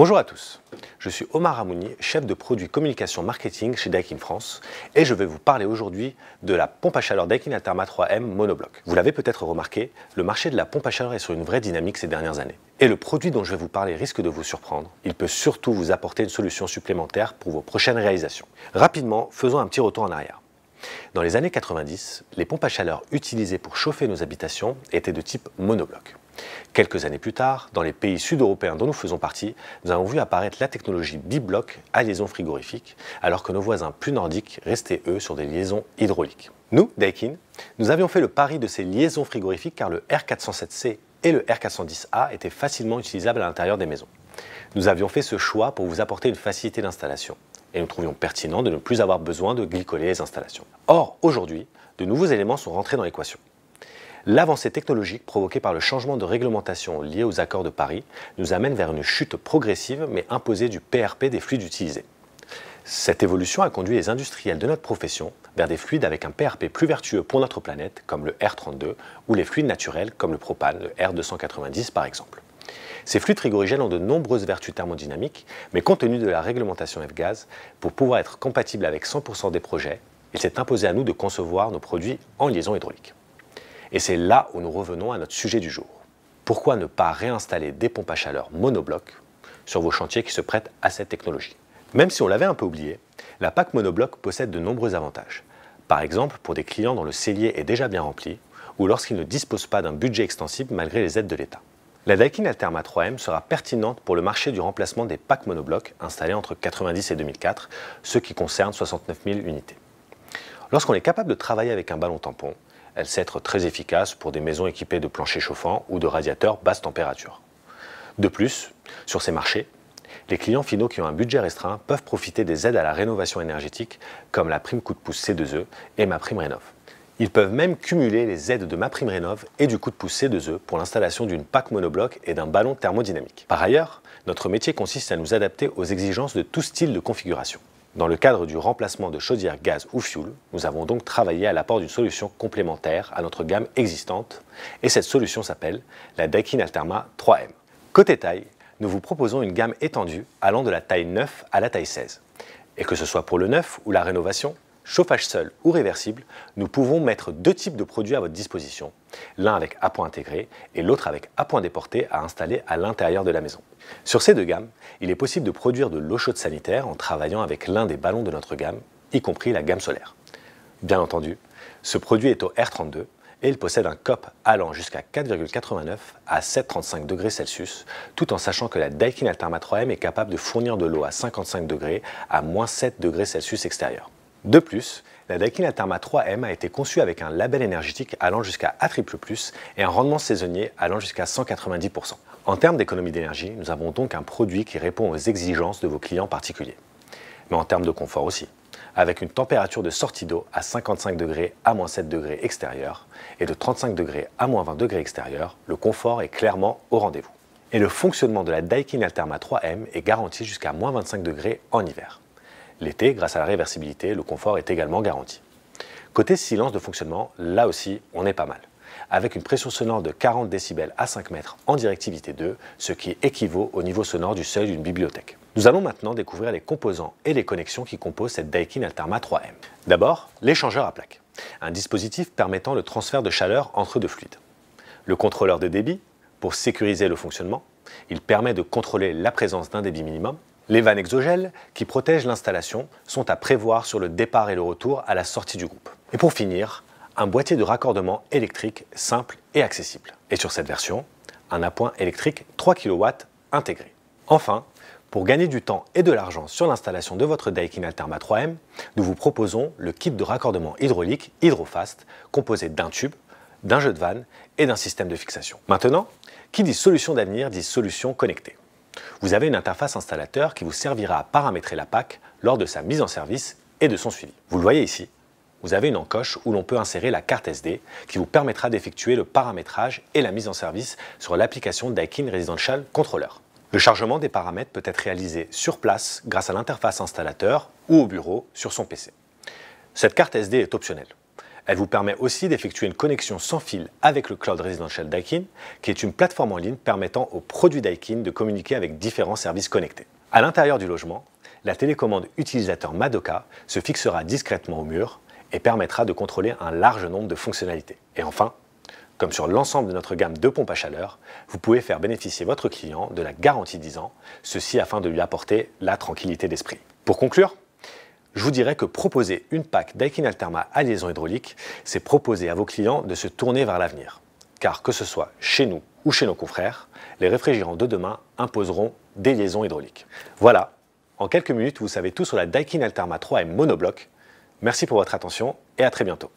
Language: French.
Bonjour à tous, je suis Omar Hamouni, chef de produit communication marketing chez Daikin France et je vais vous parler aujourd'hui de la pompe à chaleur Daikin Alterma 3M monobloc. Vous l'avez peut-être remarqué, le marché de la pompe à chaleur est sur une vraie dynamique ces dernières années. Et le produit dont je vais vous parler risque de vous surprendre. Il peut surtout vous apporter une solution supplémentaire pour vos prochaines réalisations. Rapidement, faisons un petit retour en arrière. Dans les années 90, les pompes à chaleur utilisées pour chauffer nos habitations étaient de type monobloc. Quelques années plus tard, dans les pays sud-européens dont nous faisons partie, nous avons vu apparaître la technologie bibloc à liaison frigorifique, alors que nos voisins plus nordiques restaient eux sur des liaisons hydrauliques. Nous, Daikin, nous avions fait le pari de ces liaisons frigorifiques car le R407C et le R410A étaient facilement utilisables à l'intérieur des maisons. Nous avions fait ce choix pour vous apporter une facilité d'installation. Et nous trouvions pertinent de ne plus avoir besoin de glycoler les installations. Or, aujourd'hui, de nouveaux éléments sont rentrés dans l'équation. L'avancée technologique provoquée par le changement de réglementation lié aux accords de Paris nous amène vers une chute progressive mais imposée du PRP des fluides utilisés. Cette évolution a conduit les industriels de notre profession vers des fluides avec un PRP plus vertueux pour notre planète, comme le R32, ou les fluides naturels comme le propane, le R290 par exemple. Ces fluides frigorigènes ont de nombreuses vertus thermodynamiques, mais compte tenu de la réglementation F-Gaz, pour pouvoir être compatible avec 100% des projets, il s'est imposé à nous de concevoir nos produits en liaison hydraulique. Et c'est là où nous revenons à notre sujet du jour. Pourquoi ne pas réinstaller des pompes à chaleur monobloc sur vos chantiers qui se prêtent à cette technologie? Même si on l'avait un peu oublié, la PAC monobloc possède de nombreux avantages. Par exemple, pour des clients dont le cellier est déjà bien rempli, ou lorsqu'ils ne disposent pas d'un budget extensible malgré les aides de l'État. La Daikin Alterma 3M sera pertinente pour le marché du remplacement des packs monoblocs installés entre 1990 et 2004, ce qui concerne 69 000 unités. Lorsqu'on est capable de travailler avec un ballon tampon, elle sait être très efficace pour des maisons équipées de planchers chauffants ou de radiateurs basse température. De plus, sur ces marchés, les clients finaux qui ont un budget restreint peuvent profiter des aides à la rénovation énergétique comme la prime coup de pouce C2E et ma prime Rénov'. Ils peuvent même cumuler les aides de MaPrimeRénov' et du coup de pouce C2E pour l'installation d'une PAC monobloc et d'un ballon thermodynamique. Par ailleurs, notre métier consiste à nous adapter aux exigences de tout style de configuration. Dans le cadre du remplacement de chaudières gaz ou fioul, nous avons donc travaillé à l'apport d'une solution complémentaire à notre gamme existante et cette solution s'appelle la Daikin Alterma 3M. Côté taille, nous vous proposons une gamme étendue allant de la taille 9 à la taille 16. Et que ce soit pour le neuf ou la rénovation, chauffage seul ou réversible, nous pouvons mettre deux types de produits à votre disposition, l'un avec appoint intégré et l'autre avec appoint déporté à installer à l'intérieur de la maison. Sur ces deux gammes, il est possible de produire de l'eau chaude sanitaire en travaillant avec l'un des ballons de notre gamme, y compris la gamme solaire. Bien entendu, ce produit est au R32 et il possède un COP allant jusqu'à 4,89 à 7,35 degrés Celsius, tout en sachant que la Daikin Alterma 3M est capable de fournir de l'eau à 55 degrés à moins 7 degrés Celsius extérieur. De plus, la Daikin Alterma 3M a été conçue avec un label énergétique allant jusqu'à A++ et un rendement saisonnier allant jusqu'à 190%. En termes d'économie d'énergie, nous avons donc un produit qui répond aux exigences de vos clients particuliers. Mais en termes de confort aussi, avec une température de sortie d'eau à 55 degrés à moins 7 degrés extérieur et de 35 degrés à moins 20 degrés extérieur, le confort est clairement au rendez-vous. Et le fonctionnement de la Daikin Alterma 3M est garanti jusqu'à moins 25 degrés en hiver. L'été, grâce à la réversibilité, le confort est également garanti. Côté silence de fonctionnement, là aussi, on est pas mal. Avec une pression sonore de 40 décibels à 5 mètres en directivité 2, ce qui équivaut au niveau sonore du seuil d'une bibliothèque. Nous allons maintenant découvrir les composants et les connexions qui composent cette Daikin Alterma 3M. D'abord, l'échangeur à plaques, un dispositif permettant le transfert de chaleur entre deux fluides. Le contrôleur de débit, pour sécuriser le fonctionnement, il permet de contrôler la présence d'un débit minimum. Les vannes exogèles, qui protègent l'installation, sont à prévoir sur le départ et le retour à la sortie du groupe. Et pour finir, un boîtier de raccordement électrique simple et accessible. Et sur cette version, un appoint électrique 3 kW intégré. Enfin, pour gagner du temps et de l'argent sur l'installation de votre Daikin Alterma 3M, nous vous proposons le kit de raccordement hydraulique HydroFast, composé d'un tube, d'un jeu de vannes et d'un système de fixation. Maintenant, qui dit solution d'avenir dit solution connectée. Vous avez une interface installateur qui vous servira à paramétrer la PAC lors de sa mise en service et de son suivi. Vous le voyez ici, vous avez une encoche où l'on peut insérer la carte SD qui vous permettra d'effectuer le paramétrage et la mise en service sur l'application Daikin Residential Controller. Le chargement des paramètres peut être réalisé sur place grâce à l'interface installateur ou au bureau sur son PC. Cette carte SD est optionnelle. Elle vous permet aussi d'effectuer une connexion sans fil avec le Cloud Residential Daikin, qui est une plateforme en ligne permettant aux produits Daikin de communiquer avec différents services connectés. À l'intérieur du logement, la télécommande utilisateur Madoka se fixera discrètement au mur et permettra de contrôler un large nombre de fonctionnalités. Et enfin, comme sur l'ensemble de notre gamme de pompes à chaleur, vous pouvez faire bénéficier votre client de la garantie 10 ans, ceci afin de lui apporter la tranquillité d'esprit. Pour conclure, je vous dirais que proposer une PAC Daikin Alterma à liaison hydraulique, c'est proposer à vos clients de se tourner vers l'avenir. Car que ce soit chez nous ou chez nos confrères, les réfrigérants de demain imposeront des liaisons hydrauliques. Voilà, en quelques minutes, vous savez tout sur la Daikin Alterma 3M monobloc. Merci pour votre attention et à très bientôt.